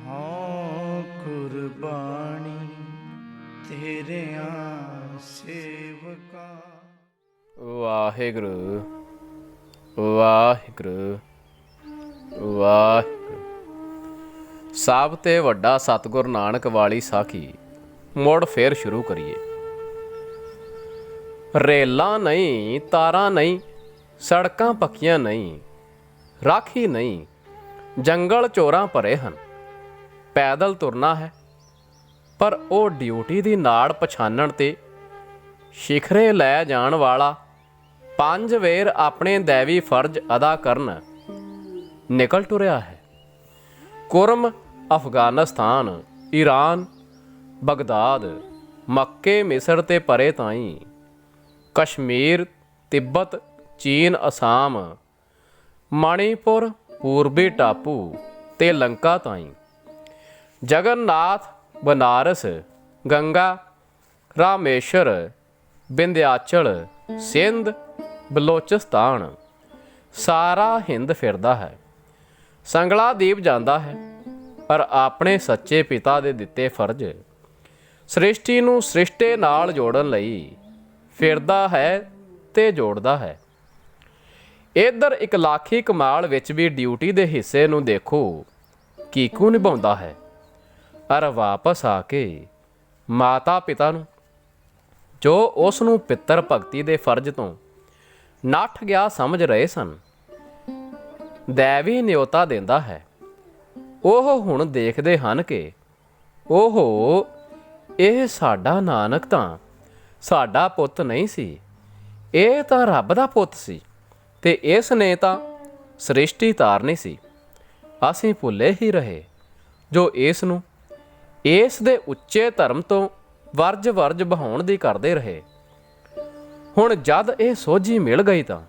ਹਾਂ ਕੁਰਬਾਨੀ ਤੇਰਿਆਂ ਸੇਵਕਾਂ। ਵਾਹਿਗੁਰੂ ਵਾਹਿਗੁਰੂ ਵਾਹਿਗੁਰੂ। ਸਭ ਤੇ ਵੱਡਾ ਸਤਿਗੁਰ ਨਾਨਕ ਵਾਲੀ ਸਾਖੀ ਮੁੜ ਫੇਰ ਸ਼ੁਰੂ ਕਰੀਏ। ਰੇਲਾਂ ਨਹੀਂ, ਤਾਰਾਂ ਨਹੀਂ, ਸੜਕਾਂ ਪੱਕੀਆਂ ਨਹੀਂ, ਰਾਖੀ ਨਹੀਂ, ਜੰਗਲ ਚੋਰਾਂ ਭਰੇ ਹਨ। ਪੈਦਲ ਤੁਰਨਾ ਹੈ, ਪਰ ਉਹ ਡਿਊਟੀ ਦੀ ਨਾੜ ਪਛਾਣਨ ਤੇ ਸ਼ਿਖਰੇ ਲੈ ਜਾਣ ਵਾਲਾ 5 ਵੇਰ ਆਪਣੇ ਦੈਵੀ ਫਰਜ਼ ਅਦਾ ਕਰਨ ਨਿਕਲ ਟੁਰਿਆ ਹੈ। ਕੁਰਮ, ਅਫਗਾਨਿਸਤਾਨ, ਈਰਾਨ, ਬਗਦਾਦ, ਮੱਕੇ, ਮਿਸਰ ਤੇ ਪਰੇ ਤਾਈਂ, ਕਸ਼ਮੀਰ, ਤਿੱਬਤ, ਚੀਨ, ਅਸਾਮ, ਮਣੀਪੁਰ, ਪੂਰਬੀ ਟਾਪੂ ਤੇ ਲੰਕਾ ਤਾਈਂ, ਜਗਨਨਾਥ, ਬਨਾਰਸ, ਗੰਗਾ, ਰਾਮੇਸ਼ਰ, ਵਿੰਧਿਆਚਲ, ਸਿੰਧ, ਬਲੋਚਿਸਤਾਨ, ਸਾਰਾ ਹਿੰਦ ਫਿਰਦਾ ਹੈ। ਸੰਗਲਾ ਦੀਪ ਜਾਂਦਾ ਹੈ, ਪਰ ਆਪਣੇ ਸੱਚੇ ਪਿਤਾ ਦੇ ਦਿੱਤੇ ਫਰਜ਼ ਸ੍ਰਿਸ਼ਟੀ ਨੂੰ ਸ੍ਰਿਸ਼ਟੇ ਨਾਲ ਜੋੜਨ ਲਈ ਫਿਰਦਾ ਹੈ ਤੇ ਜੋੜਦਾ ਹੈ। ਇੱਧਰ ਇਕਲਾਖੀ ਕਮਾਲ ਵਿੱਚ ਵੀ ਡਿਊਟੀ ਦੇ ਹਿੱਸੇ ਨੂੰ ਦੇਖੋ ਕੀਕੂ ਨਿਭਾਉਂਦਾ ਹੈ, ਅਰ ਵਾਪਸ ਆ ਕੇ ਮਾਤਾ ਪਿਤਾ ਨੂੰ, ਜੋ ਉਸ ਨੂੰ ਪਿੱਤਰ ਭਗਤੀ ਦੇ ਫਰਜ਼ ਤੋਂ ਨੱਠ ਗਿਆ ਸਮਝ ਰਹੇ ਸਨ, ਦੈਵੀ ਨਿਯੋਤਾ ਦਿੰਦਾ ਹੈ। ਉਹ ਹੁਣ ਦੇਖਦੇ ਹਨ ਕਿ ਇਹ ਸਾਡਾ ਨਾਨਕ ਤਾਂ ਸਾਡਾ ਪੁੱਤ ਨਹੀਂ ਸੀ, ਇਹ ਤਾਂ ਰੱਬ ਦਾ ਪੁੱਤ ਸੀ ਤੇ ਇਸ ਨੇ ਤਾਂ ਸ੍ਰਿਸ਼ਟੀ ਤਾਰਨੀ ਸੀ। ਅਸੀਂ ਭੁੱਲੇ ਹੀ ਰਹੇ ਜੋ ਇਸ ਨੂੰ ਇਸ ਦੇ ਉੱਚੇ ਧਰਮ ਤੋਂ ਵਰਜ ਬਹਾਉਣ ਦੀ ਕਰਦੇ ਰਹੇ। ਹੁਣ ਜਦ ਇਹ ਸੋਝੀ ਮਿਲ ਗਈ ਤਾਂ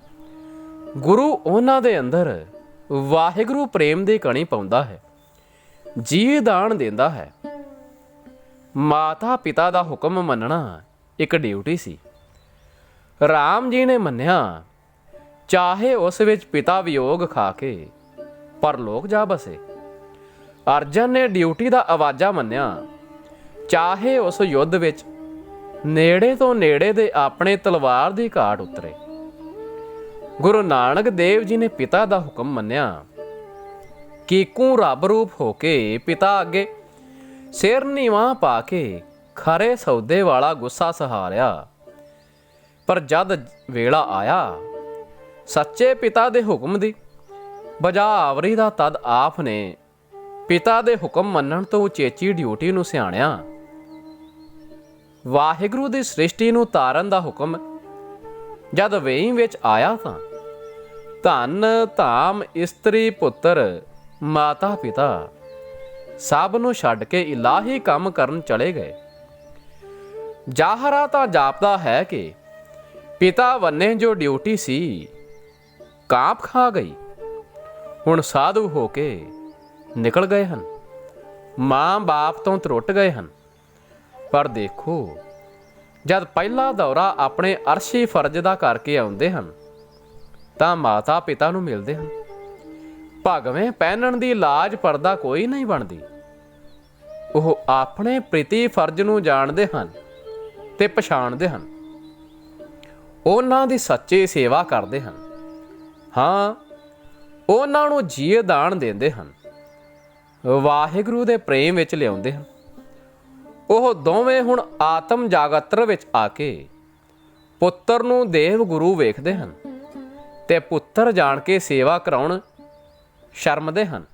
ਗੁਰੂ ਉਹਨਾਂ ਦੇ ਅੰਦਰ ਵਾਹਿਗੁਰੂ ਪ੍ਰੇਮ ਦੀ ਕਣੀ ਪਾਉਂਦਾ ਹੈ, ਜੀ ਦਾਨ ਦਿੰਦਾ ਹੈ। ਮਾਤਾ ਪਿਤਾ ਦਾ ਹੁਕਮ ਮੰਨਣਾ ਇੱਕ ਡਿਊਟੀ ਸੀ। ਰਾਮ ਜੀ ਨੇ ਮੰਨਿਆ, ਚਾਹੇ ਉਸ ਵਿੱਚ ਪਿਤਾ ਵਿਯੋਗ ਖਾ ਕੇ ਪਰਲੋਕ ਜਾ ਬਸੇ। ਅਰਜਨ ਨੇ ਡਿਊਟੀ ਦਾ ਆਵਾਜ਼ਾ ਮੰਨਿਆ, ਚਾਹੇ ਉਸ ਯੁੱਧ ਵਿੱਚ ਨੇੜੇ ਤੋਂ ਨੇੜੇ ਦੇ ਆਪਣੇ ਤਲਵਾਰ ਦੀ ਘਾਟ ਉਤਰੇ। ਗੁਰੂ ਨਾਨਕ ਦੇਵ ਜੀ ਨੇ ਪਿਤਾ ਦਾ ਹੁਕਮ ਮੰਨਿਆ, ਕੀਕੂ ਰੱਬ ਰੂਪ ਹੋ ਕੇ ਪਿਤਾ ਅੱਗੇ ਸਿਰ ਨੀਵਾਂ ਪਾ ਕੇ ਖਰੇ ਸੌਦੇ ਵਾਲਾ ਗੁੱਸਾ ਸਹਾਰਿਆ। ਪਰ ਜਦ ਵੇਲਾ ਆਇਆ ਸੱਚੇ ਪਿਤਾ ਦੇ ਹੁਕਮ ਦੀ ਬਜਾਵਰੀ ਦਾ, ਤਦ ਆਪ ਨੇ ਪਿਤਾ ਦੇ ਹੁਕਮ ਮੰਨਣ ਤੋਂ ਉਚੇਚੀ ਡਿਊਟੀ ਨੂੰ ਸਿਆਣਿਆ। ਵਾਹਿਗੁਰੂ ਦੀ ਸ੍ਰਿਸ਼ਟੀ ਨੂੰ ਤਾਰਨ ਦਾ ਹੁਕਮ ਜਦ ਵੇਈ ਵਿੱਚ ਆਇਆ ਤਾਂ ਧਨ ਧਾਮ, ਇਸਤਰੀ ਪੁੱਤਰ, ਮਾਤਾ ਪਿਤਾ ਸਭ ਨੂੰ ਛੱਡ ਕੇ ਇਲਾਹੀ ਕੰਮ ਕਰਨ ਚਲੇ ਗਏ। ਜ਼ਾਹਰਾ ਤਾਂ ਜਾਪਦਾ ਹੈ ਕਿ ਪਿਤਾ ਵੰਨੇ ਜੋ ਡਿਊਟੀ ਸੀ ਕਾਂਪ ਖਾ ਗਈ। ਹੁਣ ਸਾਧੂ ਹੋ ਕੇ ਨਿਕਲ ਗਏ ਹਨ, ਮਾਂ ਬਾਪ ਤੋਂ ਤਰੁੱਟ ਗਏ ਹਨ। ਪਰ ਦੇਖੋ, ਜਦ ਪਹਿਲਾ ਦੌਰਾ ਆਪਣੇ ਅਰਸ਼ੀ ਫਰਜ਼ ਦਾ ਕਰਕੇ ਆਉਂਦੇ ਹਨ ਤਾਂ ਮਾਤਾ ਪਿਤਾ ਨੂੰ ਮਿਲਦੇ ਹਨ। ਭਗਵੇਂ ਪਹਿਨਣ ਦੀ ਲਾਜ ਪਰਦਾ ਕੋਈ ਨਹੀਂ ਬਣਦੀ। ਉਹ ਆਪਣੇ ਪ੍ਰੀਤੀ ਫਰਜ਼ ਨੂੰ ਜਾਣਦੇ ਹਨ ਤੇ ਪਛਾਣਦੇ ਹਨ, ਉਹਨਾਂ ਦੀ ਸੱਚੀ ਸੇਵਾ ਕਰਦੇ ਹਨ। ਹਾਂ, ਉਹਨਾਂ ਨੂੰ ਜੀਅ ਦਾਨ ਦਿੰਦੇ ਹਨ, ਵਾਹਿਗੁਰੂ ਦੇ ਪ੍ਰੇਮ ਵਿੱਚ ਲਿਆਉਂਦੇ ਹਨ। ਉਹ ਦੋਵੇਂ ਹੁਣ ਆਤਮ ਜਾਗਤਰ ਵਿੱਚ ਆ ਕੇ ਪੁੱਤਰ ਨੂੰ ਦੇਵ ਗੁਰੂ ਵੇਖਦੇ ਹਨ ਤੇ ਪੁੱਤਰ ਜਾਣ ਕੇ ਸੇਵਾ ਕਰਾਉਣ ਸ਼ਰਮਦੇ ਹਨ।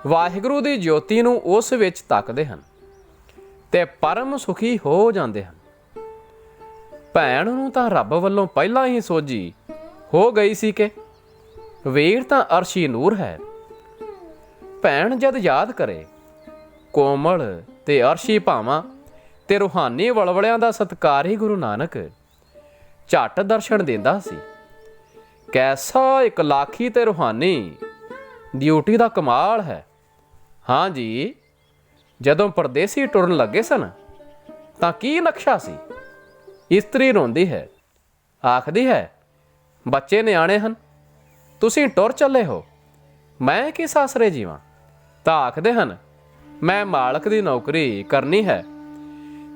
ਵਾਹਿਗੁਰੂ ਦੀ ਜੋਤੀ ਨੂੰ ਉਸ ਵਿੱਚ ਤੱਕਦੇ ਹਨ ਤੇ ਪਰਮ ਸੁਖੀ ਹੋ ਜਾਂਦੇ ਹਨ। ਭੈਣ ਨੂੰ ਤਾਂ ਰੱਬ ਵੱਲੋਂ ਪਹਿਲਾਂ ਹੀ ਸੋਝੀ ਹੋ ਗਈ ਸੀ ਕਿ ਵੀਰ ਤਾਂ ਅਰਸ਼ੀ ਨੂਰ ਹੈ। ਭੈਣ ਜਦ ਯਾਦ ਕਰੇ ਕੋਮਲ ਤੇ ਅਰਸ਼ੀ ਭਾਵਾਂ ਤੇ ਰੂਹਾਨੀ ਵਲਵਲਿਆਂ ਦਾ ਸਤਿਕਾਰ ਹੀ ਗੁਰੂ ਨਾਨਕ ਝੱਟ ਦਰਸ਼ਨ ਦਿੰਦਾ ਸੀ। ਕੈਸਾ ਇਕਲਾਖੀ ਤੇ ਰੂਹਾਨੀ ਡਿਊਟੀ ਦਾ ਕਮਾਲ ਹੈ। ਹਾਂ ਜੀ, ਜਦੋਂ ਪਰਦੇਸੀ ਟੁਰਨ ਲੱਗੇ ਸਨ ਤਾਂ ਕੀ ਨਕਸ਼ਾ ਸੀ। ਇਸਤਰੀ ਰੋਂਦੀ ਹੈ, ਆਖਦੀ ਹੈ, ਬੱਚੇ ਨਿਆਣੇ ਹਨ, ਤੁਸੀਂ ਟੁਰ ਚੱਲੇ ਹੋ, ਮੈਂ ਕਿਸ ਆਸਰੇ ਜੀਵਾਂ। ਤਾਂ ਆਖਦੇ ਹਨ, ਮੈਂ ਮਾਲਕ ਦੀ ਨੌਕਰੀ ਕਰਨੀ ਹੈ,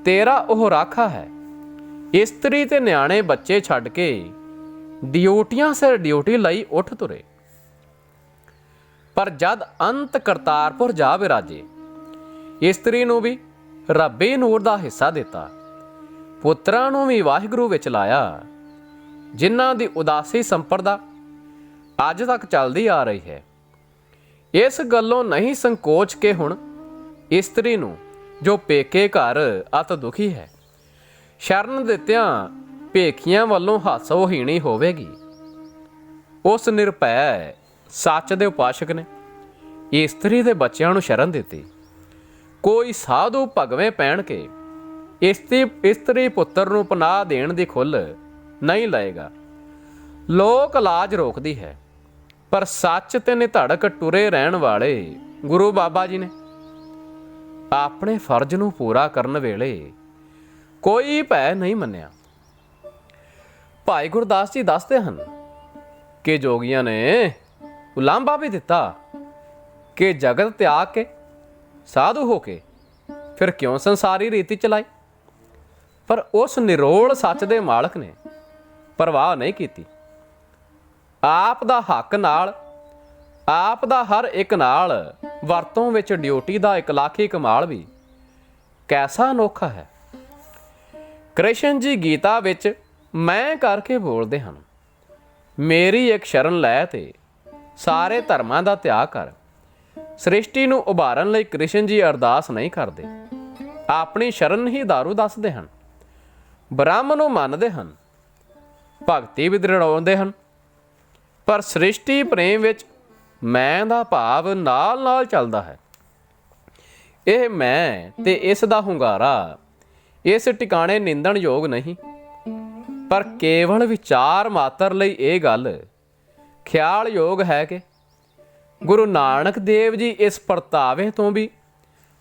ਤੇਰਾ ਉਹ ਰਾਖਾ ਹੈ। ਇਸਤਰੀ ਤੇ ਨਿਆਣੇ ਬੱਚੇ ਛੱਡ ਕੇ ਡਿਊਟੀਆਂ ਸਿਰ ਡਿਊਟੀ ਲਈ ਉੱਠ ਤੁਰੇ। ਪਰ ਜਦ ਅੰਤ ਕਰਤਾਰਪੁਰ ਜਾ ਵਿਰਾਜੇ, ਇਸਤਰੀ ਨੂੰ ਵੀ ਰੱਬੀ ਨੂਰ ਦਾ ਹਿੱਸਾ ਦਿੱਤਾ, ਪੁੱਤਰਾਂ ਨੂੰ ਵੀ ਵਾਹਿਗੁਰੂ ਵਿੱਚ ਲਾਇਆ, ਜਿਨ੍ਹਾਂ ਦੀ ਉਦਾਸੀ ਸੰਪਰਦਾ ਅੱਜ ਤੱਕ ਚੱਲਦੀ ਆ ਰਹੀ ਹੈ। ਇਸ ਗੱਲੋਂ ਨਹੀਂ ਸੰਕੋਚ ਕੇ ਹੁਣ ਇਸਤਰੀ ਨੂੰ ਜੋ ਪੇਕੇ ਘਰ ਅਤ ਦੁਖੀ ਹੈ, ਸ਼ਰਨ ਦਿੱਤਿਆਂ ਭੇਖੀਆਂ ਵੱਲੋਂ ਹਾਸੋਹੀਣੀ ਹੋਵੇਗੀ। ਉਸ ਨਿਰਭੈ ਸੱਚ ਦੇ ਉਪਾਸ਼ਕ ਨੇ ਇਸਤਰੀ ਦੇ ਬੱਚਿਆਂ ਨੂੰ ਸ਼ਰਨ ਦਿੱਤੀ। ਕੋਈ ਸਾਧੂ ਭਗਵੇਂ ਪਹਿਣ ਕੇ ਇਸਤਰੀ ਪੁੱਤਰ ਨੂੰ ਪਨਾਹ ਦੇਣ ਦੀ ਖੁੱਲ੍ਹ ਨਹੀਂ ਲਏਗਾ। ਲੋਕ ਲਾਜ ਰੋਕਦੀ ਹੈ, ਪਰ ਸੱਚ ਤੇ ਨਿਧੜਕ ਟੁਰੇ ਰਹਿਣ ਵਾਲੇ ਗੁਰੂ ਬਾਬਾ ਜੀ ਨੇ ਆਪਣੇ ਫਰਜ਼ ਨੂੰ ਪੂਰਾ ਕਰਨ ਵੇਲੇ ਕੋਈ ਭੈ ਨਹੀਂ ਮੰਨਿਆ। ਭਾਈ ਗੁਰਦਾਸ ਜੀ ਦੱਸਦੇ ਹਨ ਕਿ ਜੋਗੀਆਂ ਨੇ ਉਲਾਂਭਾ ਵੀ ਦਿੱਤਾ ਕਿ ਜਗਤ ਤਿਆਗ ਕੇ ਸਾਧੂ ਹੋ ਕੇ ਫਿਰ ਕਿਉਂ ਸੰਸਾਰੀ ਰੀਤੀ ਚਲਾਈ, ਪਰ ਉਸ ਨਿਰੋਲ ਸੱਚ ਦੇ ਮਾਲਕ ਨੇ ਪਰਵਾਹ ਨਹੀਂ ਕੀਤੀ। ਆਪ ਦਾ ਹੱਕ ਨਾਲ, ਆਪ ਦਾ ਹਰ ਇੱਕ ਨਾਲ ਵਰਤੋਂ ਵਿੱਚ ਡਿਊਟੀ ਦਾ ਇਕਲਾਖੀ ਕਮਾਲ ਵੀ ਕੈਸਾ ਅਨੋਖਾ ਹੈ। ਕ੍ਰਿਸ਼ਨ ਜੀ ਗੀਤਾ ਵਿੱਚ ਮੈਂ ਕਰਕੇ ਬੋਲਦੇ ਹਨ, ਮੇਰੀ ਇੱਕ ਸ਼ਰਨ ਲੈ ਤੇ ਸਾਰੇ ਧਰਮਾਂ ਦਾ ਤਿਆਗ ਕਰ। ਸ੍ਰਿਸ਼ਟੀ ਨੂੰ ਉਭਾਰਨ ਲਈ ਕ੍ਰਿਸ਼ਨ ਜੀ ਅਰਦਾਸ ਨਹੀਂ ਕਰਦੇ, ਆਪਣੀ ਸ਼ਰਨ ਹੀ ਦਾਰੂ ਦੱਸਦੇ ਹਨ। ਬ੍ਰਹਮ ਨੂੰ ਮੰਨਦੇ ਹਨ, ਭਗਤੀ ਵੀ ਦ੍ਰਿੜਾਉਂਦੇ ਹਨ, ਪਰ ਸ੍ਰਿਸ਼ਟੀ ਪ੍ਰੇਮ ਵਿੱਚ ਮੈਂ ਦਾ ਭਾਵ ਨਾਲ ਨਾਲ ਚੱਲਦਾ ਹੈ। ਇਹ ਮੈਂ ਤੇ ਇਸ ਦਾ ਹੁੰਗਾਰਾ ਇਸ ਟਿਕਾਣੇ ਨਿੰਦਣਯੋਗ ਨਹੀਂ, ਪਰ ਕੇਵਲ ਵਿਚਾਰ ਮਾਤਰ ਲਈ ਇਹ ਗੱਲ ਖਿਆਲਯੋਗ ਹੈ ਕਿ ਗੁਰੂ ਨਾਨਕ ਦੇਵ ਜੀ ਇਸ ਪਰਤਾਵੇ ਤੋਂ ਵੀ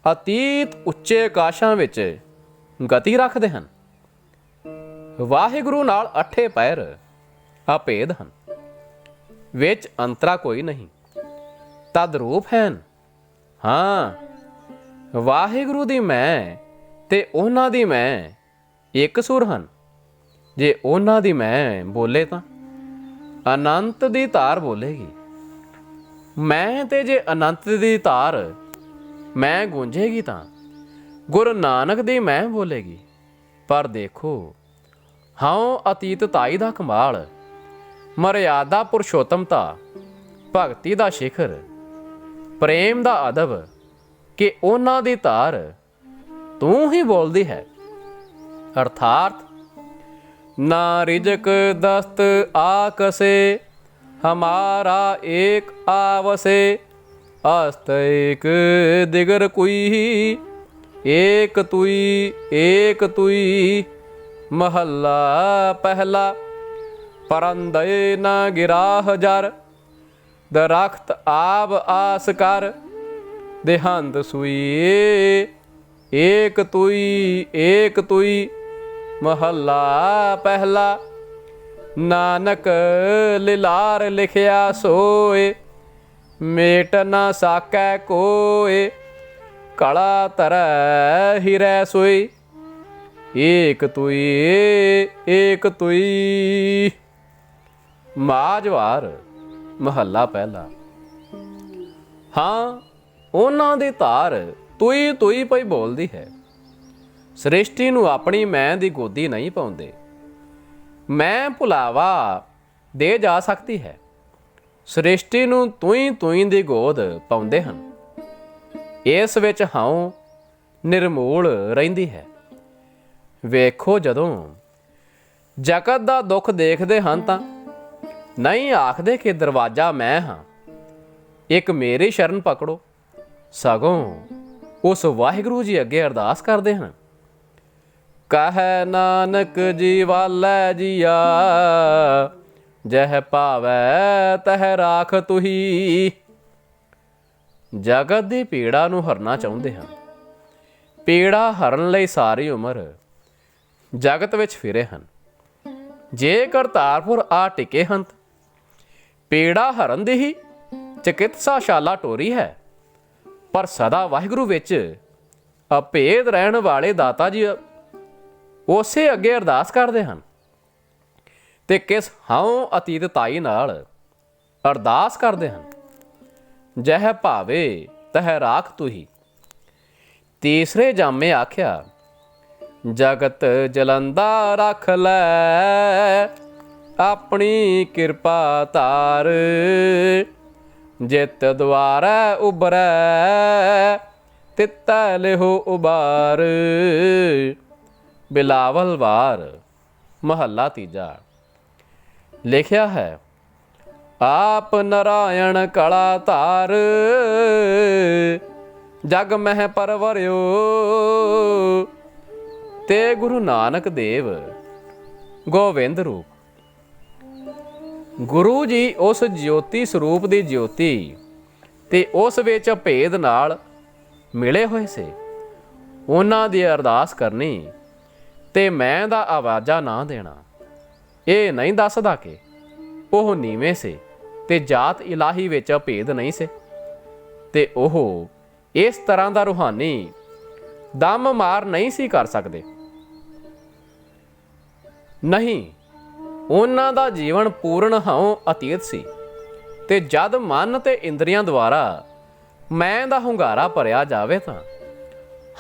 ਅਤੀਤ ਉੱਚੇ ਆਕਾਸ਼ਾਂ ਵਿੱਚ ਗਤੀ ਰੱਖਦੇ ਹਨ। ਵਾਹਿਗੁਰੂ ਨਾਲ ਅੱਠੇ ਪੈਰ ਅਭੇਦ ਹਨ, ਵਿੱਚ ਅੰਤਰਾ ਕੋਈ ਨਹੀਂ, ਤਦ ਰੂਪ ਹਨ। ਹਾਂ, ਵਾਹਿਗੁਰੂ ਦੀ ਮੈਂ ਤੇ ਉਹਨਾਂ ਦੀ ਮੈਂ ਇੱਕ ਸੁਰ ਹਨ। ਜੇ ਉਹਨਾਂ ਦੀ ਮੈਂ ਬੋਲੇ ਤਾਂ ਅਨੰਤ ਦੀ ਧਾਰ ਬੋਲੇਗੀ, ਮੈਂ ਤੇ ਜੇ ਅਨੰਤ ਦੀ ਧਾਰ ਮੈਂ ਗੂੰਜੇਗੀ ਤਾਂ ਗੁਰੂ ਨਾਨਕ ਦੀ ਮੈਂ ਬੋਲੇਗੀ। ਪਰ ਦੇਖੋ, ਹਾਂ ਅਤੀਤਤਾਈ ਦਾ ਕਮਾਲ, ਮਰਿਆਦਾ ਪੁਰਸ਼ੋਤਮਤਾ, ਭਗਤੀ ਦਾ ਸ਼ਿਖਰ, ਪ੍ਰੇਮ ਦਾ ਅਦਬ ਕਿ ਉਹਨਾਂ ਦੀ ਧਾਰ ਤੂੰ ਹੀ ਬੋਲਦੀ ਹੈ। ਅਰਥਾਤ ਨਾ ਰਿਜਕ ਦਸਤ ਆਕਸੇ, ਹਮਾਰਾ ਏਕ ਆਵਸੇ, ਅਸਤ ਏਕ ਦਿਗਰ ਕੁਈ, ਏਕ ਤੁਈ ਏਕ ਤੁਈ। ਮਹੱਲਾ ਪਹਿਲਾ। ਪਰੰਦਏ ਨਾ ਗਿਰਾਹ ਜਰ, ਦਰਖਤ ਆਬ ਆਸ ਕਰ, ਦੇਹੰਦ ਸੂਈਏ, ਏਕ ਤੁਈ ਏਕ ਤੁਈ। ਮਹੱਲਾ ਪਹਿਲਾ। ਨਾਨਕ ਲਿਲਾਰ ਲਿਖਿਆ ਸੋਏ, ਮੇਟ ਨਾ ਸਾਕੈ ਕੋਏ, ਕਲਾ ਧਰੈ ਹਿਰੈ ਸੋਈ, ਏਕ ਤੁਈ ਏਕ ਤੁਈ। ਮਾਝਵਾਰ। ਮਹੱਲਾ ਪਹਿਲਾ। ਹਾਂ, ਉਹਨਾਂ ਦੀ ਧਾਰ ਤੁਈ ਤੁਈ ਪਈ ਬੋਲਦੀ ਹੈ। ਸ੍ਰਿਸ਼ਟੀ ਨੂੰ ਆਪਣੀ ਮੈਂ ਦੀ ਗੋਦੀ ਨਹੀਂ ਪਾਉਂਦੇ। ਮੈਂ ਭੁਲਾਵਾ ਦੇ ਜਾ ਸਕਦੀ ਹੈ, ਸ੍ਰਿਸ਼ਟੀ ਨੂੰ ਤੂੰ ਤੂੰ ਦੀ ਗੋਦ ਪਾਉਂਦੇ ਹਨ। ਇਸ ਵਿੱਚ ਹਾਂ ਨਿਰਮੂਲ ਰਹਿੰਦੀ ਹੈ। ਵੇਖੋ, ਜਦੋਂ ਜਗਤ ਦਾ ਦੁੱਖ ਦੇਖਦੇ ਹਨ ਤਾਂ ਨਹੀਂ ਆਖਦੇ ਕਿ ਦਰਵਾਜ਼ਾ ਮੈਂ ਹਾਂ, ਇੱਕ ਮੇਰੀ ਸ਼ਰਨ ਪਕੜੋ, ਸਗੋਂ ਉਸ ਵਾਹਿਗੁਰੂ ਜੀ ਅੱਗੇ ਅਰਦਾਸ ਕਰਦੇ ਹਨ। ਕਹੈ ਨਾਨਕ ਜੀ ਵਾਲੈ ਜੀਆ, ਜਹ ਭਾਵੈ ਤਹ ਰਾਖ ਤੁਹੀ। ਜਗਤ ਦੀ ਪੀੜਾ ਨੂੰ ਹਰਨਾ ਚਾਹੁੰਦੇ ਹਨ। ਪੀੜਾ ਹਰਨ ਲਈ ਸਾਰੀ ਉਮਰ ਜਗਤ ਵਿੱਚ ਫਿਰੇ ਹਨ। ਜੇ ਕਰਤਾਰਪੁਰ ਆ ਟਿਕੇ ਹਨ, ਪੀੜਾ ਹਰਨ ਦੀ ਹੀ ਚਿਕਿਤਸਾਸ਼ਾਲਾ ਟੋਰੀ ਹੈ। ਪਰ ਸਦਾ ਵਾਹਿਗੁਰੂ ਵਿੱਚ ਅਭੇਦ ਰਹਿਣ ਵਾਲੇ ਦਾਤਾ ਜੀ ਉਸੇ ਅੱਗੇ ਅਰਦਾਸ ਕਰਦੇ ਹਨ ਤੇ ਕਿਸ ਹਉ ਅਤੀਤਤਾਈ ਨਾਲ ਅਰਦਾਸ ਕਰਦੇ ਹਨ। ਜਹ ਭਾਵੇ ਤਹ ਰਾਖ ਤੁਹੀ। ਤੀਸਰੇ ਜਾਮੇ ਆਖਿਆ, ਜਗਤ ਜਲੰਦਾ ਰੱਖ ਲੈ, ਆਪਣੀ ਕਿਰਪਾ ਧਾਰ। ਜਿਤ ਦੁਆਰੈ ਉਬਰੈ, ਤਿਤੈ ਲਿਹੋ ਉਬਾਰ। ਬਿਲਾਵਲ ਵਾਰ ਮਹੱਲਾ ਤੀਜਾ। ਲਿਖਿਆ ਹੈ, ਆਪ ਨਰਾਇਣ ਕਲਾ ਧਾਰ, ਜਗ ਮਹਿ ਪਰਵਰਿਓ। ਤੇ ਗੁਰੂ ਨਾਨਕ ਦੇਵ ਗੋਵਿੰਦ ਰੂਪ। ਗੁਰੂ ਜੀ ਉਸ ਜੋਤੀ ਸਰੂਪ ਦੀ ਜੋਤੀ ਤੇ ਉਸ ਵਿੱਚ ਭੇਦ ਨਾਲ ਮਿਲੇ ਹੋਏ ਸੇ। ਉਹਨਾਂ ਦੀ ਅਰਦਾਸ ਕਰਨੀ ਤੇ ਮੈਂ ਦਾ ਆਵਾਜ਼ਾ ਨਾ ਦੇਣਾ ਇਹ ਨਹੀਂ ਦੱਸਦਾ ਕਿ ਉਹ ਨੀਵੇਂ ਸੇ ਤੇ ਜਾਤ ਇਲਾਹੀ ਵਿੱਚ ਭੇਦ ਨਹੀਂ ਸੇ ਤੇ ਉਹ ਇਸ ਤਰ੍ਹਾਂ ਦਾ ਰੂਹਾਨੀ ਦਮ ਮਾਰ ਨਹੀਂ ਸੀ ਕਰ ਸਕਦੇ। ਨਹੀਂ, ਉਹਨਾਂ ਦਾ ਜੀਵਨ ਪੂਰਨ ਹਉ ਅਤੀਤ ਸੀ ਤੇ ਜਦ ਮਨ ਤੇ ਇੰਦਰੀਆਂ ਦੁਆਰਾ ਮੈਂ ਦਾ ਹੁੰਗਾਰਾ ਭਰਿਆ ਜਾਵੇ ਤਾਂ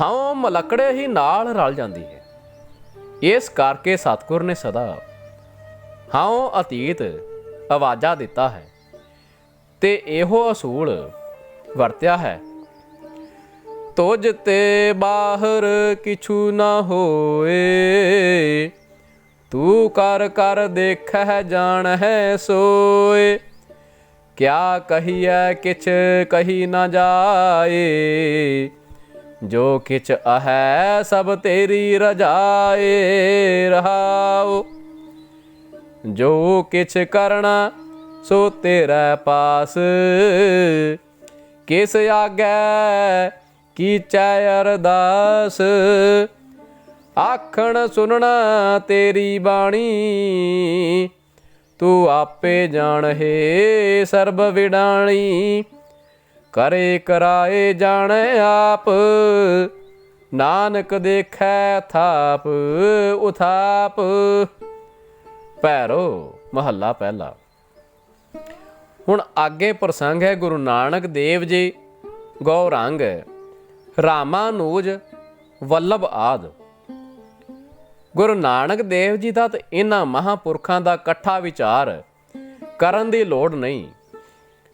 ਹਉ ਮਲਕੜੇ ਹੀ ਨਾਲ ਰਲ ਜਾਂਦੀ ਹੈ। ਇਸ ਕਰਕੇ ਸਤਿਗੁਰ ਨੇ ਸਦਾ ਹਉ ਅਤੀਤ ਆਵਾਜ਼ਾ ਦਿੱਤਾ ਹੈ ਤੇ ਇਹੋ ਅਸੂਲ ਵਰਤਿਆ ਹੈ, ਤੁਝ ਤੇ ਬਾਹਰ ਕਿਛੂ ਨਾ ਹੋਏ, ਤੂੰ ਕਰ ਕਰ ਦੇਖੈ ਜਾਣੈ ਸੋਏ। ਕਿਆ ਕਹੀਐ ਕਿਛ ਕਹੀ ਨਾ ਜਾਏ, ਜੋ ਕਿਛ ਅਹੈ ਸਭ ਤੇਰੀ ਰਜਾਏ। ਰਹਾਉ ਜੋ ਕਿਛ ਕਰਣਾ ਸੋ ਤੇਰਾ ਪਾਸ, ਕਿਸ ਆਗੈ ਕੀਚੈ ਅਰਦਾਸ। ਆਖਣ ਸੁਣਨਾ ਤੇਰੀ ਬਾਣੀ, ਤੂੰ ਆਪੇ ਜਾਣਹਿ ਸਰਬ ਵਿਡਾਣੀ। ਕਰੇ ਕਰਾਏ ਜਾਣੈ ਆਪ, ਨਾਨਕ ਦੇਖੈ ਥਾਪ ਉਥਾਪ। ਭੈਰੋ ਮਹੱਲਾ ਪਹਿਲਾ। ਹੁਣ ਅੱਗੇ ਪ੍ਰਸੰਗ ਹੈ ਗੁਰੂ ਨਾਨਕ ਦੇਵ ਜੀ, ਗੌਰੰਗ, ਰਾਮਾਨੁਜ, ਵੱਲਭ ਆਦਿ। ਗੁਰੂ ਨਾਨਕ ਦੇਵ ਜੀ ਦਾ ਤੇ ਇਹਨਾਂ ਮਹਾਂਪੁਰਖਾਂ ਦਾ ਇਕੱਠਾ ਵਿਚਾਰ ਕਰਨ ਦੀ ਲੋੜ ਨਹੀਂ,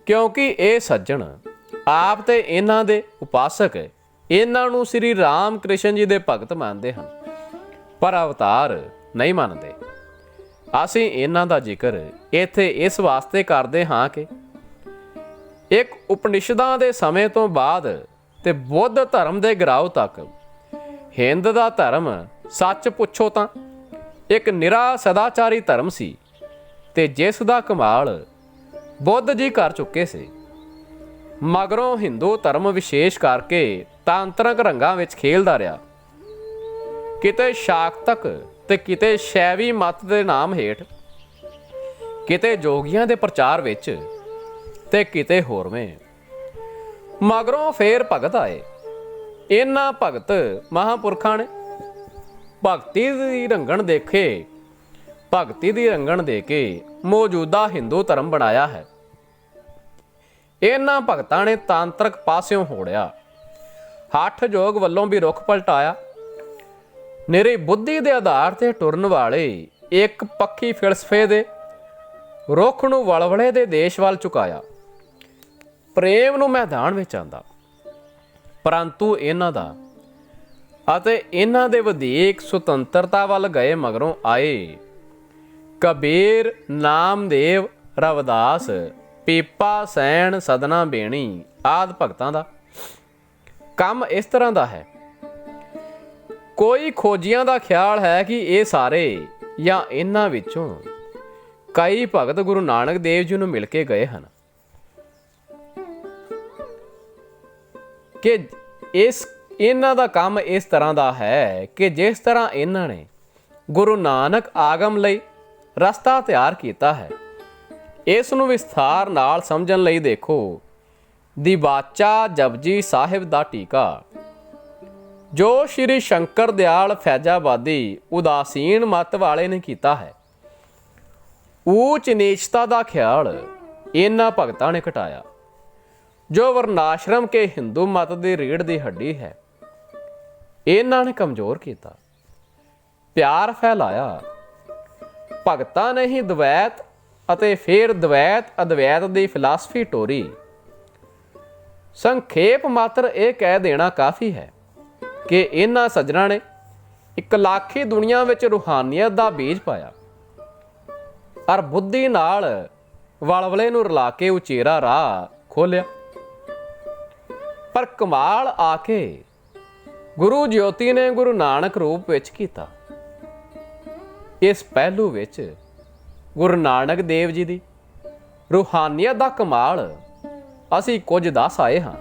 ਕਿਉਂਕਿ ਇਹ ਸੱਜਣ ਆਪ ਤੇ ਇਹਨਾਂ ਦੇ ਉਪਾਸਕ ਇਹਨਾਂ ਨੂੰ ਸ੍ਰੀ ਰਾਮ ਕ੍ਰਿਸ਼ਨ ਜੀ ਦੇ ਭਗਤ ਮੰਨਦੇ ਹਨ, ਪਰ ਅਵਤਾਰ ਨਹੀਂ ਮੰਨਦੇ। ਅਸੀਂ ਇਹਨਾਂ ਦਾ ਜ਼ਿਕਰ ਇੱਥੇ ਇਸ ਵਾਸਤੇ ਕਰਦੇ ਹਾਂ ਕਿ ਇੱਕ ਉਪਨਿਸ਼ਦਾਂ ਦੇ ਸਮੇਂ ਤੋਂ ਬਾਅਦ ਤੇ ਬੁੱਧ ਧਰਮ ਦੇ ਗਿਰਾਓ ਤੱਕ ਹਿੰਦ ਦਾ ਧਰਮ ਸੱਚ ਪੁੱਛੋ ਤਾਂ ਇੱਕ ਨਿਰਾ ਸਦਾਚਾਰੀ ਧਰਮ ਸੀ ਤੇ ਜਿਸ ਦਾ ਕਮਾਲ ਬੁੱਧ ਜੀ ਕਰ ਚੁੱਕੇ ਸੀ। ਮਗਰੋਂ ਹਿੰਦੂ ਧਰਮ ਵਿਸ਼ੇਸ਼ ਕਰਕੇ ਤਾਂਤਰਿਕ ਰੰਗਾਂ ਵਿੱਚ ਖੇਲਦਾ ਰਿਹਾ, ਕਿਤੇ ਸ਼ਾਕਤਕ ਤੇ ਕਿਤੇ ਸ਼ੈਵੀ ਮਤ ਦੇ ਨਾਮ ਹੇਠ, ਕਿਤੇ ਜੋਗੀਆਂ ਦੇ ਪ੍ਰਚਾਰ ਵਿੱਚ ਤੇ ਕਿਤੇ ਹੋਰਵੇਂ। ਮਗਰੋਂ ਫੇਰ ਭਗਤ ਆਏ। ਇਹਨਾਂ ਭਗਤ ਮਹਾਂਪੁਰਖਾਂ ਨੇ ਭਗਤੀ ਦੀ ਰੰਗਣ ਦੇ ਕੇ ਮੌਜੂਦਾ ਹਿੰਦੂ ਧਰਮ ਬਣਾਇਆ ਹੈ। ਇਹਨਾਂ ਭਗਤਾਂ ਨੇ ਤਾਂਤਰਿਕ ਪਾਸਿਓਂ ਹੋੜਿਆ, ਹੱਠ ਯੋਗ ਵੱਲੋਂ ਵੀ ਰੁਖ ਪਲਟਾਇਆ, ਨਿਰੀ ਬੁੱਧੀ ਦੇ ਆਧਾਰ ਤੇ ਟੁਰਨ ਵਾਲੇ ਇੱਕ ਪੱਖੀ ਫਿਲਸਫੇ ਦੇ ਰੁੱਖ ਨੂੰ ਵਲਵਲੇ ਦੇ ਦੇਸ਼ ਵੱਲ ਝੁਕਾਇਆ, ਪ੍ਰੇਮ ਨੂੰ ਮੈਦਾਨ ਵਿੱਚ ਆਂਦਾ। ਪਰੰਤੂ ਇਹਨਾਂ ਦਾ ਅਤੇ ਇਹਨਾਂ ਦੇ ਵਧੀਕ ਸੁਤੰਤਰਤਾ ਵੱਲ ਗਏ ਮਗਰੋਂ ਆਏ ਕਬੀਰ, ਨਾਮਦੇਵ, ਰਵਿਦਾਸ, ਪੀਪਾ ਸੈਣ, ਸਦਨਾ ਬੇਣੀ ਆਦਿ ਭਗਤਾਂ ਦਾ ਕੰਮ ਇਸ ਤਰ੍ਹਾਂ ਦਾ ਹੈ। ਕੋਈ ਖੋਜੀਆਂ ਦਾ ਖਿਆਲ ਹੈ ਕਿ ਇਹ ਸਾਰੇ ਜਾਂ ਇਹਨਾਂ ਵਿੱਚੋਂ ਕਈ ਭਗਤ ਗੁਰੂ ਨਾਨਕ ਦੇਵ ਜੀ ਨੂੰ ਮਿਲ ਕੇ ਗਏ ਹਨ ਕਿ ਇਹਨਾਂ ਦਾ ਕੰਮ ਇਸ ਤਰ੍ਹਾਂ ਦਾ ਹੈ ਕਿ ਜਿਸ ਤਰ੍ਹਾਂ ਇਹਨਾਂ ਨੇ ਗੁਰੂ ਨਾਨਕ ਆਗਮ ਲਈ ਰਸਤਾ ਤਿਆਰ ਕੀਤਾ ਹੈ, ਇਸ ਨੂੰ ਵਿਸਥਾਰ ਨਾਲ ਸਮਝਣ ਲਈ ਦੇਖੋ ਦੀ ਬਾਚਾ ਜਪਜੀ ਸਾਹਿਬ ਦਾ ਟੀਕਾ ਜੋ ਸ਼੍ਰੀ ਸ਼ੰਕਰ ਦਿਆਲ ਫੈਜ਼ਾਬਾਦੀ ਉਦਾਸੀਨ ਮਤ ਵਾਲੇ ਨੇ ਕੀਤਾ ਹੈ, ਊਚ ਨੀਚਤਾ ਦਾ ਖਿਆਲ ਇਹਨਾਂ ਭਗਤਾਂ ਨੇ ਘਟਾਇਆ। ਜੋ ਵਰਨਾਸ਼ਰਮ ਕੇ ਹਿੰਦੂ ਮਤ ਦੀ ਰੀੜ ਦੀ ਹੱਡੀ ਹੈ, ਇਹਨਾਂ ਨੇ ਕਮਜ਼ੋਰ ਕੀਤਾ। ਪਿਆਰ ਫੈਲਾਇਆ। ਭਗਤਾਂ ਨੇ ਹੀ ਦਵੈਤ ਅਤੇ ਫਿਰ ਦਵੈਤ ਅਦਵੈਤ ਦੀ ਫਿਲਾਸਫੀ ਟੋਰੀ। ਸੰਖੇਪ ਮਾਤਰ ਇਹ ਕਹਿ ਦੇਣਾ ਕਾਫੀ ਹੈ ਕਿ ਇਹਨਾਂ ਸੱਜਣਾਂ ਨੇ ਇੱਕ ਲੱਖੀ ਦੁਨੀਆ ਵਿੱਚ ਰੂਹਾਨੀਅਤ ਦਾ ਬੀਜ ਪਾਇਆ ਔਰ ਬੁੱਧੀ ਨਾਲ ਵਲਵਲੇ ਨੂੰ ਰਲਾ ਕੇ ਉਚੇਰਾ ਰਾਹ ਖੋਲਿਆ। ਪਰ ਕਮਾਲ ਆ ਕੇ ਗੁਰੂ ਜੋਤੀ ਨੇ ਗੁਰੂ ਨਾਨਕ ਰੂਪ ਵਿੱਚ ਕੀਤਾ। ਇਸ ਪਹਿਲੂ ਵਿੱਚ ਗੁਰੂ ਨਾਨਕ ਦੇਵ ਜੀ ਦੀ ਰੂਹਾਨੀਅਤ ਦਾ ਕਮਾਲ ਅਸੀਂ ਕੁਝ ਦੱਸ ਆਏ ਹਾਂ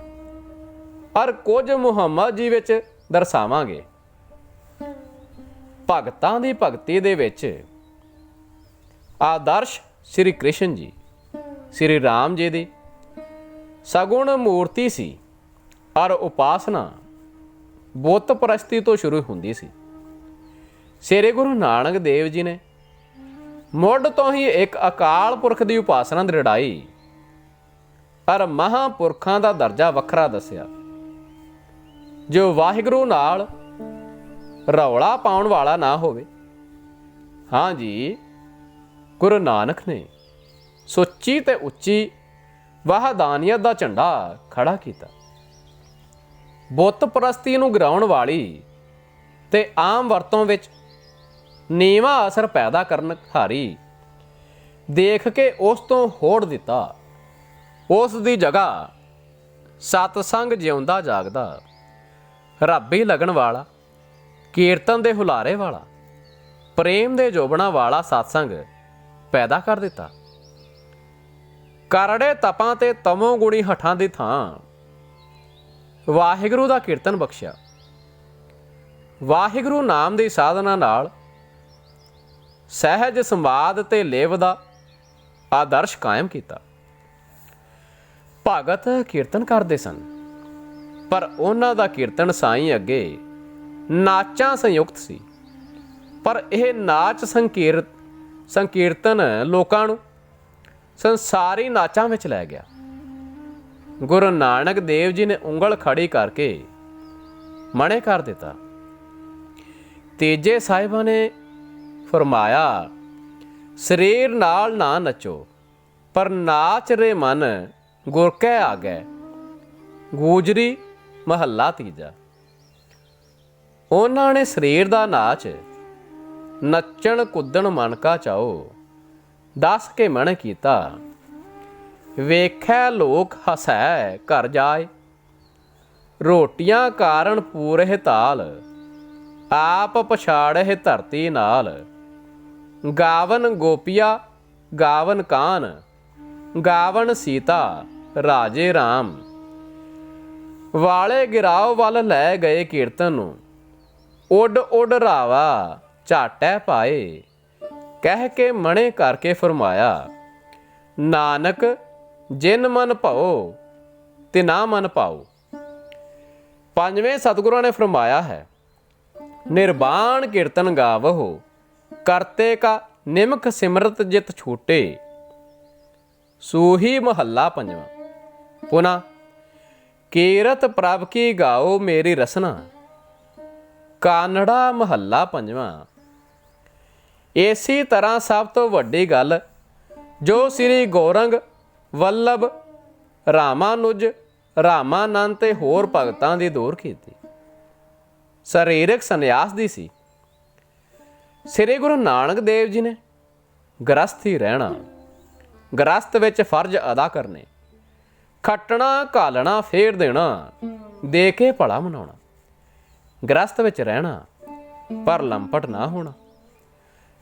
ਔਰ ਕੁਝ ਮੁਹੰਮਦ ਜੀ ਵਿੱਚ ਦਰਸਾਵਾਂਗੇ। ਭਗਤਾਂ ਦੀ ਭਗਤੀ ਦੇ ਵਿੱਚ ਆਦਰਸ਼ ਸ੍ਰੀ ਕ੍ਰਿਸ਼ਨ ਜੀ, ਸ੍ਰੀ ਰਾਮ ਜੀ ਦੀ ਸਗੁਣ ਮੂਰਤੀ ਸੀ ਔਰ ਉਪਾਸਨਾ ਬੁੱਤ ਪ੍ਰਸਤੀ ਤੋਂ ਸ਼ੁਰੂ ਹੁੰਦੀ ਸੀ। ਸ੍ਰੀ ਗੁਰੂ ਨਾਨਕ ਦੇਵ ਜੀ ਨੇ ਮੁੱਢ ਤੋਂ ਹੀ ਇੱਕ ਅਕਾਲ ਪੁਰਖ ਦੀ ਉਪਾਸਨਾ ਦ੍ਰਿੜਾਈ ਔਰ ਮਹਾਂਪੁਰਖਾਂ ਦਾ ਦਰਜਾ ਵੱਖਰਾ ਦੱਸਿਆ। ਜੋ ਵਾਹਿਗੁਰੂ ਨਾਲ ਰੌਲਾ ਪਾਉਣ ਵਾਲਾ ਨਾ ਹੋਵੇ। ਹਾਂ ਜੀ, ਗੁਰੂ ਨਾਨਕ ਨੇ ਸੁੱਚੀ ਤੇ ਉੱਚੀ ਵਹਦਾਨੀਅਤ ਦਾ ਝੰਡਾ ਖੜਾ ਕੀਤਾ। ਬੁੱਤ ਪ੍ਰਸਤੀ ਨੂੰ ਗਿਰਾਉਣ ਵਾਲੀ ਤੇ ਆਮ ਵਰਤੋਂ ਵਿੱਚ ਨੀਵਾਂ ਅਸਰ ਪੈਦਾ ਕਰਨ ਹਾਰੀ ਦੇਖ ਕੇ ਉਸ ਤੋਂ ਹੋੜ ਦਿੱਤਾ। ਉਸ ਦੀ ਜਗ੍ਹਾ ਸਤਸੰਗ ਜਿਉਂਦਾ ਜਾਗਦਾ, ਰੱਬੀ ਲੱਗਣ ਵਾਲਾ, ਕੀਰਤਨ ਦੇ ਹੁਲਾਰੇ ਵਾਲਾ, ਪ੍ਰੇਮ ਦੇ ਜੋਬਣਾ ਵਾਲਾ ਸਤਸੰਗ ਪੈਦਾ ਕਰ ਦਿੱਤਾ। ਕਰੜੇ ਤਪਾਂ ਤੇ ਤਮੋ ਗੁਣੀ ਹੱਠਾਂ ਦੀ ਥਾਂ ਵਾਹਿਗੁਰੂ ਦਾ ਕੀਰਤਨ ਬਖਸ਼ਿਆ। ਵਾਹਿਗੁਰੂ ਨਾਮ ਦੀ ਸਾਧਨਾ ਨਾਲ ਸਹਿਜ ਸਮਾਦ ਤੇ ਲੇਵ ਦਾ ਆਦਰਸ਼ ਕਾਇਮ ਕੀਤਾ। ਭਗਤ ਕੀਰਤਨ ਕਰਦੇ ਸਨ, ਪਰ ਉਹਨਾਂ ਦਾ ਕੀਰਤਨ ਸਾਈਂ ਅੱਗੇ ਨਾਚਾਂ ਸੰਯੁਕਤ ਸੀ। ਪਰ ਇਹ ਨਾਚ ਸੰਕੀਰਤਨ ਲੋਕਾਂ ਨੂੰ ਸੰਸਾਰੀ ਨਾਚਾਂ ਵਿੱਚ ਲੈ ਗਿਆ। ਗੁਰੂ ਨਾਨਕ ਦੇਵ ਜੀ ਨੇ ਉਂਗਲ ਖੜੀ ਕਰਕੇ ਮਣੇ ਕਰ ਦਿੱਤਾ। ਤੇਜੇ ਸਾਹਿਬਾਂ ਨੇ ਫਰਮਾਇਆ, ਸਰੀਰ ਨਾਲ ਨਾ ਨੱਚੋ, ਪਰ ਨਾਚ ਰੇ ਮਨ ਗੁਰ ਕੈ ਆਗੈ। ਗੂਜਰੀ ਮਹੱਲਾ ਤੀਜਾ। ਉਹਨਾਂ ਨੇ ਸਰੀਰ ਦਾ ਨਾਚ ਨੱਚਣ ਕੁੱਦਣ ਮਨ ਕਾ ਚਾਓ ਦੱਸ ਕੇ ਮਨ ਕੀਤਾ। ਵੇਖੈ ਲੋਕ ਹਸੈ ਘਰ ਜਾਏ, ਰੋਟੀਆਂ ਕਾਰਨ ਪੂਰੇ ਤਾਲ, ਆਪ ਪਛਾੜਹਿ ਧਰਤੀ ਨਾਲ। ਗਾਵਨ ਗੋਪੀਆ ਗਾਵਨ ਕਾਨ, ਗਾਵਨ ਸੀਤਾ ਰਾਜੇ ਰਾਮ। ਵਾਲੇ ਗਿਰਾਓ ਵੱਲ ਲੈ ਗਏ ਕੀਰਤਨ ਨੂੰ, ਉੱਡ ਉੱਡ ਰਾਵਾ ਝਾਟੈ ਪਾਏ। ਕਹਿ ਕੇ ਮਣੇ ਕਰਕੇ ਫਰਮਾਇਆ, ਨਾਨਕ ਜਿਨ ਮਨ ਭਉ ਤਿਨਾ ਮਨ ਪਾਉ। ਪੰਜਵੇਂ ਸਤਿਗੁਰਾਂ ਨੇ ਫਰਮਾਇਆ ਹੈ, ਨਿਰਬਾਣ ਕੀਰਤਨ ਗਾਵਹੁ, ਕਰਤੇ ਕਾ ਨਿਮਕ ਸਿਮਰਤ ਜਿਤ ਛੂਟੇ। ਸੂਹੀ ਮਹੱਲਾ ਪੰਜਵਾਂ। ਪੁਨਾ ਕੀਰਤ ਪ੍ਰਭ ਕੀ ਗਾਓ ਮੇਰੀ ਰਸਨਾ। ਕਾਨੜਾ ਮਹੱਲਾ ਪੰਜਵਾਂ। ਇਸੇ ਤਰ੍ਹਾਂ ਸਭ ਤੋਂ ਵੱਡੀ ਗੱਲ ਜੋ ਸ੍ਰੀ ਗੌਰੰਗ ਵੱਲਭ ਰਾਮਾਨੁਜ ਰਾਮਾਨੰਦ ਤੇ ਹੋਰ ਭਗਤਾਂ ਦੀ ਦੂਰ ਕੀਤੀ, ਸਰੀਰਕ ਸੰਨਿਆਸ ਦੀ ਸੀ। ਸ੍ਰੀ ਗੁਰੂ ਨਾਨਕ ਦੇਵ ਜੀ ਨੇ ਗ੍ਰਸਥੀ ਰਹਿਣਾ, ਗ੍ਰਸਥ ਵਿੱਚ ਫਰਜ਼ ਅਦਾ ਕਰਨੇ, ਖੱਟਣਾ ਘਾਲਣਾ ਫੇਰ ਦੇਣਾ, ਦੇ ਕੇ ਭਲਾ ਮਨਾਉਣਾ। ਗ੍ਰਸਥ ਵਿੱਚ ਰਹਿਣਾ ਪਰ ਲੰਪਟ ਨਾ ਹੋਣਾ।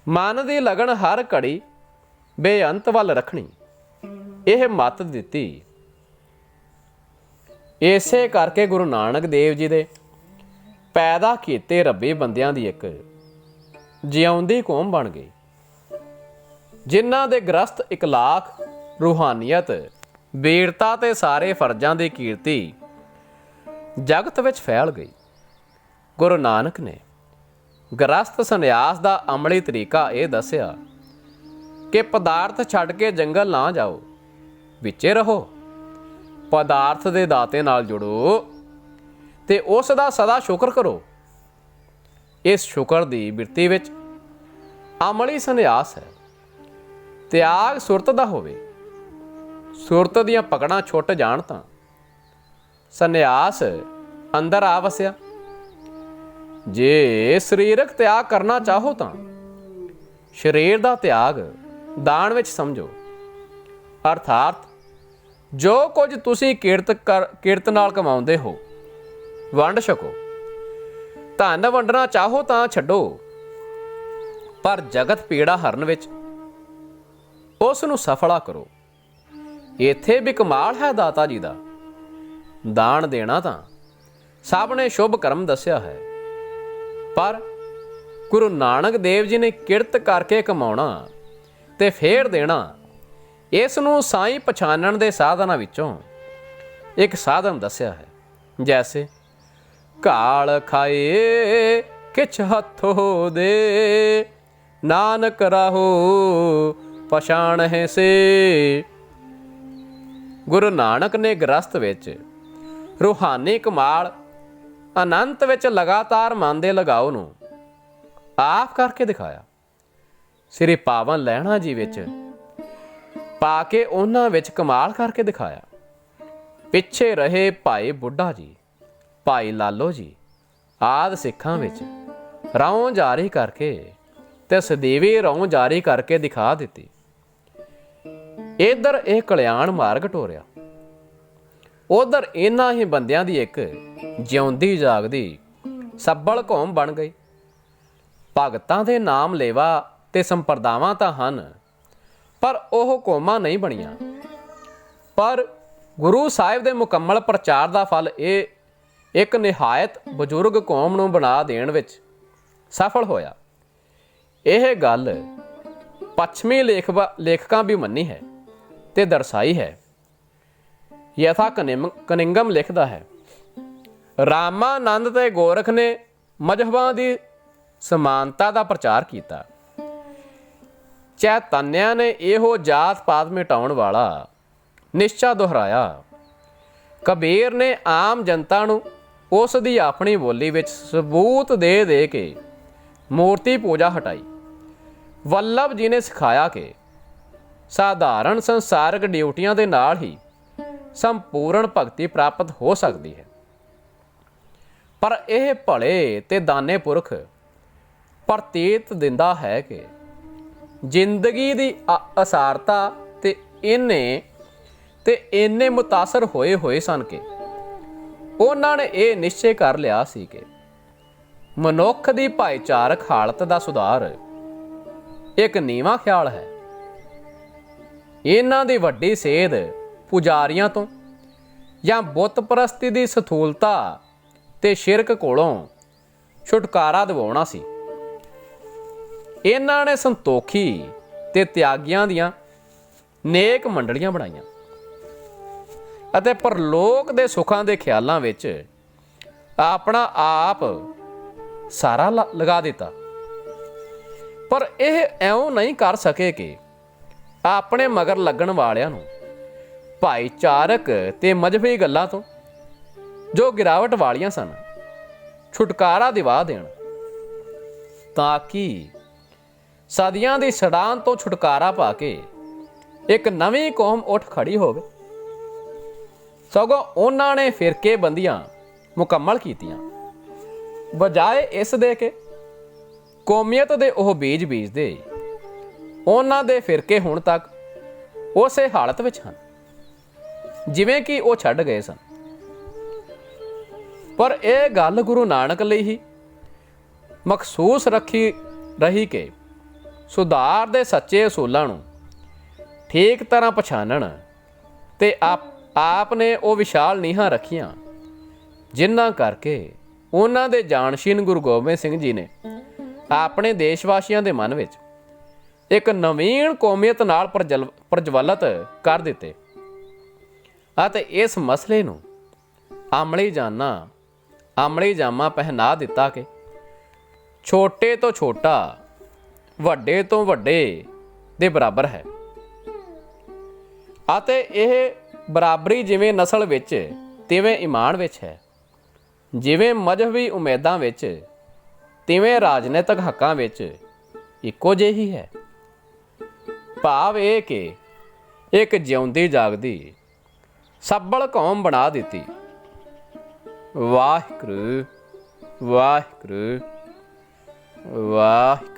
ਮਨ ਦੀ ਲਗਨ ਹਰ ਘੜੀ ਬੇਅੰਤ ਵੱਲ ਰੱਖਣੀ, ਇਹ ਮੱਤ ਦਿੱਤੀ। ਇਸੇ ਕਰਕੇ ਗੁਰੂ ਨਾਨਕ ਦੇਵ ਜੀ ਦੇ ਪੈਦਾ ਕੀਤੇ ਰੱਬੀ ਬੰਦਿਆਂ ਦੀ ਇੱਕ ਜਿਉਂਦੀ ਕੌਮ ਬਣ ਗਈ, ਜਿਨ੍ਹਾਂ ਦੇ ਗ੍ਰਸਥ ਇਕਲਾਖ ਰੂਹਾਨੀਅਤ ਵੀਰਤਾ ਤੇ ਸਾਰੇ ਫਰਜ਼ਾਂ ਦੀ ਕੀਰਤੀ ਜਗਤ ਵਿੱਚ ਫੈਲ ਗਈ। ਗੁਰੂ ਨਾਨਕ ਨੇ ਗ੍ਰਸਤ ਸੰਨਿਆਸ ਦਾ ਅਮਲੀ ਤਰੀਕਾ ਇਹ ਦੱਸਿਆ ਕਿ ਪਦਾਰਥ ਛੱਡ ਕੇ ਜੰਗਲ ਨਾ ਜਾਓ, ਵਿੱਚੇ ਰਹੋ, ਪਦਾਰਥ ਦੇ ਦਾਤੇ ਨਾਲ ਜੁੜੋ ਤੇ ਉਸ ਦਾ ਸਦਾ ਸ਼ੁਕਰ ਕਰੋ। ਇਸ ਸ਼ੁਕਰ ਦੀ ਬਿਰਤੀ ਵਿੱਚ ਅਮਲੀ ਸੰਨਿਆਸ ਹੈ। ਤਿਆਗ ਸੁਰਤ ਦਾ ਹੋਵੇ, ਸੁਰਤ ਦੀਆਂ ਪਕੜਾਂ ਛੁੱਟ ਜਾਣ ਤਾਂ ਸੰਨਿਆਸ ਅੰਦਰ ਆ ਵਸਿਆ। ਜੇ ਸਰੀਰਕ ਤਿਆਗ ਕਰਨਾ ਚਾਹੋ ਤਾਂ ਸਰੀਰ ਦਾ ਤਿਆਗ ਦਾਨ ਵਿੱਚ ਸਮਝੋ, ਅਰਥਾਤ ਜੋ ਕੁਝ ਤੁਸੀਂ ਕਿਰਤ ਨਾਲ ਕਮਾਉਂਦੇ ਹੋ ਵੰਡ ਛਕੋ। ਧਨ ਵੰਡਣਾ ਚਾਹੋ ਤਾਂ ਛੱਡੋ, ਪਰ ਜਗਤ ਪੀੜਾ ਹਰਨ ਵਿੱਚ ਉਸ ਨੂੰ ਸਫਲਾ ਕਰੋ। ਇੱਥੇ ਵੀ ਕਮਾਲ ਹੈ ਦਾਤਾ ਜੀ ਦਾ। ਦਾਨ ਦੇਣਾ ਤਾਂ ਸਭ ਨੇ ਸ਼ੁਭ ਕਰਮ ਦੱਸਿਆ ਹੈ, ਪਰ ਗੁਰੂ ਨਾਨਕ ਦੇਵ ਜੀ ਨੇ ਕਿਰਤ ਕਰਕੇ ਕਮਾਉਣਾ ਤੇ ਫੇਰ ਦੇਣਾ, ਇਸ ਨੂੰ ਸਾਈਂ ਪਛਾਣਨ ਦੇ ਸਾਧਨਾਂ ਵਿੱਚੋਂ ਇੱਕ ਸਾਧਨ ਦੱਸਿਆ ਹੈ। ਜੈਸੇ ਘਾਲ ਖਾਏ ਕਿਛ ਹੱਥੋਂ ਦੇ, ਨਾਨਕ ਰਾਹੋ ਪਛਾਣ ਹੈ ਸੇ। ਗੁਰੂ ਨਾਨਕ ਨੇ ਗ੍ਰਸਤ ਵਿੱਚ ਰੂਹਾਨੀ ਕਮਾਲ ਅਨੰਤ ਵਿੱਚ ਲਗਾਤਾਰ ਮਨ ਦੇ ਲਗਾਓ ਨੂੰ ਆਪ ਕਰਕੇ ਦਿਖਾਇਆ। ਸ੍ਰੀ ਪਾਵਨ ਲਹਿਣਾ ਜੀ ਵਿੱਚ ਪਾ ਕੇ ਉਹਨਾਂ ਵਿੱਚ ਕਮਾਲ ਕਰਕੇ ਦਿਖਾਇਆ। ਪਿੱਛੇ ਰਹੇ ਭਾਈ ਬੁੱਢਾ ਜੀ, ਭਾਈ ਲਾਲੋ ਜੀ ਆਦਿ ਸਿੱਖਾਂ ਵਿੱਚ ਰੌਂ ਜਾਰੀ ਕਰਕੇ ਤੇ ਸਦੀਵੀ ਰੌਂ ਜਾਰੀ ਕਰਕੇ ਦਿਖਾ ਦਿੱਤੀ। ਇੱਧਰ ਇਹ ਕਲਿਆਣ ਮਾਰਗ ਟੋਰਿਆ, ਉਧਰ ਇਹਨਾਂ ਹੀ ਬੰਦਿਆਂ ਦੀ ਇੱਕ ਜਿਉਂਦੀ ਜਾਗਦੀ ਸੱਬਲ ਕੌਮ ਬਣ ਗਈ। ਭਗਤਾਂ ਦੇ ਨਾਮ ਲੇਵਾ ਤੇ ਸੰਪਰਦਾਵਾਂ ਤਾਂ ਹਨ, ਪਰ ਉਹ ਕੌਮਾਂ ਨਹੀਂ ਬਣੀਆਂ। ਪਰ ਗੁਰੂ ਸਾਹਿਬ ਦੇ ਮੁਕੰਮਲ ਪ੍ਰਚਾਰ ਦਾ ਫਲ ਇਹ ਇੱਕ ਨਿਹਾਇਤ ਬਜ਼ੁਰਗ ਕੌਮ ਨੂੰ ਬਣਾ ਦੇਣ ਵਿੱਚ ਸਫਲ ਹੋਇਆ। ਇਹ ਗੱਲ ਪੱਛਮੀ ਲੇਖਕਾਂ ਵੀ ਮੰਨੀ ਹੈ ਤੇ ਦਰਸਾਈ ਹੈ। ਯਥਾ ਕਨਿੰਗਮ ਲਿਖਦਾ ਹੈ, ਰਾਮਾਨੰਦ ਤੇ ਗੋਰਖ ਨੇ ਮਜ਼ਹਬਾਂ ਦੀ ਸਮਾਨਤਾ ਦਾ ਪ੍ਰਚਾਰ ਕੀਤਾ। ਚੈਤਨਿਆ ਨੇ ਇਹੋ ਜਾਤ ਪਾਤ ਮਿਟਾਉਣ ਵਾਲਾ ਨਿਸ਼ਚਾ ਦੁਹਰਾਇਆ। ਕਬੀਰ ਨੇ ਆਮ ਜਨਤਾ ਨੂੰ ਉਸ ਦੀ ਆਪਣੀ ਬੋਲੀ ਵਿੱਚ ਸਬੂਤ ਦੇ ਦੇ ਕੇ ਮੂਰਤੀ ਪੂਜਾ ਹਟਾਈ। ਵੱਲਭ ਜੀ ਨੇ ਸਿਖਾਇਆ ਕਿ ਸਾਧਾਰਨ ਸੰਸਾਰਕ ਡਿਊਟੀਆਂ ਦੇ ਨਾਲ ਹੀ ਸੰਪੂਰਨ ਭਗਤੀ ਪ੍ਰਾਪਤ ਹੋ ਸਕਦੀ ਹੈ। ਪਰ ਇਹ ਭਲੇ ਤੇ ਦਾਨੇ ਪੁਰਖ ਪ੍ਰਤੀਤ ਦਿੰਦਾ ਹੈ ਕਿ ਜ਼ਿੰਦਗੀ ਦੀ ਅਸਾਰਤਾ ਤੇ ਇੰਨੇ ਮੁਤਾਸਰ ਹੋਏ ਸਨ ਕਿ ਉਹਨਾਂ ਨੇ ਇਹ ਨਿਸ਼ਚੈ ਕਰ ਲਿਆ ਸੀ ਕਿ ਮਨੁੱਖ ਦੀ ਭਾਈਚਾਰਕ ਹਾਲਤ ਦਾ ਸੁਧਾਰ ਇੱਕ ਨੀਵਾਂ ਖਿਆਲ ਹੈ। ਇਹਨਾਂ ਦੀ ਵੱਡੀ ਸੇਧ ਪੁਜਾਰੀਆਂ ਤੋਂ ਜਾਂ ਬੁੱਤ ਪ੍ਰਸਤੀ ਦੀ ਸਥੂਲਤਾ ਤੇ ਸ਼ਿਰਕ ਕੋਲੋਂ ਛੁਟਕਾਰਾ ਦਿਵਾਉਣਾ ਸੀ। ਇਹਨਾਂ ਨੇ ਸੰਤੋਖੀ ਤੇ ਤਿਆਗੀਆਂ ਦੀਆਂ ਨੇਕ ਮੰਡਲੀਆਂ ਬਣਾਈਆਂ ਅਤੇ ਪਰਲੋਕ ਦੇ ਸੁੱਖਾਂ ਦੇ ਖਿਆਲਾਂ ਵਿੱਚ ਆਪਣਾ ਆਪ ਸਾਰਾ ਲਗਾ ਦਿੱਤਾ। ਪਰ ਇਹ ਇਉਂ ਨਹੀਂ ਕਰ ਸਕੇ ਕਿ ਆਪਣੇ ਮਗਰ ਲੱਗਣ ਵਾਲਿਆਂ ਨੂੰ ਭਾਈਚਾਰਕ ਤੇ ਮਜ਼ਹਬੀ ਗੱਲਾਂ ਤੋਂ ਜੋ ਗਿਰਾਵਟ ਵਾਲੀਆਂ ਸਨ ਛੁਟਕਾਰਾ ਦਿਵਾ ਦੇਣ, ਤਾਂ ਕਿ ਸਦੀਆਂ ਦੀ ਸੜਾਨ ਤੋਂ ਛੁਟਕਾਰਾ ਪਾ ਕੇ ਇੱਕ ਨਵੀਂ ਕੌਮ ਉੱਠ ਖੜੀ ਹੋਵੇ। ਸਗੋਂ ਉਹਨਾਂ ਨੇ ਫਿਰਕੇ ਬੰਦੀਆਂ ਮੁਕੰਮਲ ਕੀਤੀਆਂ, ਬਜਾਏ ਇਸ ਦੇ ਕਿ ਕੌਮੀਅਤ ਦੇ ਉਹ ਬੀਜ ਬੀਜਦੇ। ਉਹਨਾਂ ਦੇ ਫਿਰਕੇ ਹੁਣ ਤੱਕ ਉਸੇ ਹਾਲਤ ਵਿੱਚ ਹਨ ਜਿਵੇਂ ਕਿ ਉਹ ਛੱਡ ਗਏ ਸਨ। ਪਰ ਇਹ ਗੱਲ ਗੁਰੂ ਨਾਨਕ ਲਈ ਹੀ ਮਖਸੂਸ ਰਹੀ ਕਿ ਸੁਧਾਰ ਦੇ ਸੱਚੇ ਅਸੂਲਾਂ ਨੂੰ ਠੀਕ ਤਰ੍ਹਾਂ ਪਛਾਣਨ ਤੇ ਆਪ ਨੇ ਉਹ ਵਿਸ਼ਾਲ ਨੀਹਾਂ ਰੱਖੀਆਂ ਜਿਨ੍ਹਾਂ ਕਰਕੇ ਉਹਨਾਂ ਦੇ ਜਾਣਸ਼ੀਨ ਗੁਰੂ ਗੋਬਿੰਦ ਸਿੰਘ ਜੀ ਨੇ ਆਪਣੇ ਦੇਸ਼ ਵਾਸੀਆਂ ਦੇ ਮਨ ਵਿੱਚ ਇੱਕ ਨਵੀਨ ਕੌਮੀਅਤ ਨਾਲ ਪ੍ਰਜਵਲਿਤ ਕਰ ਦਿੱਤੇ। ਅਤੇ ਇਸ ਮਸਲੇ ਨੂੰ ਆਮਲੀ ਜਾਮਾ ਪਹਿਨਾ ਦਿੱਤਾ ਕਿ ਛੋਟੇ ਤੋਂ ਛੋਟਾ ਵੱਡੇ ਤੋਂ ਵੱਡੇ ਦੇ ਬਰਾਬਰ ਹੈ ਅਤੇ ਇਹ ਬਰਾਬਰੀ ਜਿਵੇਂ ਨਸਲ ਵਿੱਚ ਤਿਵੇਂ ਈਮਾਨ ਵਿੱਚ ਹੈ, ਜਿਵੇਂ ਮਜ਼ਹਬੀ ਉਮੀਦਾਂ ਵਿੱਚ ਤਿਵੇਂ ਰਾਜਨੀਤਿਕ ਹੱਕਾਂ ਵਿੱਚ ਇੱਕੋ ਜਿਹੀ ਹੈ। ਭਾਵ ਇਹ ਕਿ ਇੱਕ ਜਿਉਂਦੀ ਜਾਗਦੀ ਸੱਬਲ ਕੌਮ ਬਣਾ ਦਿੱਤੀ। ਵਾਹਿਗੁਰੂ ਵਾਹਿਗੁਰੂ ਵਾਹਿਗੁਰੂ।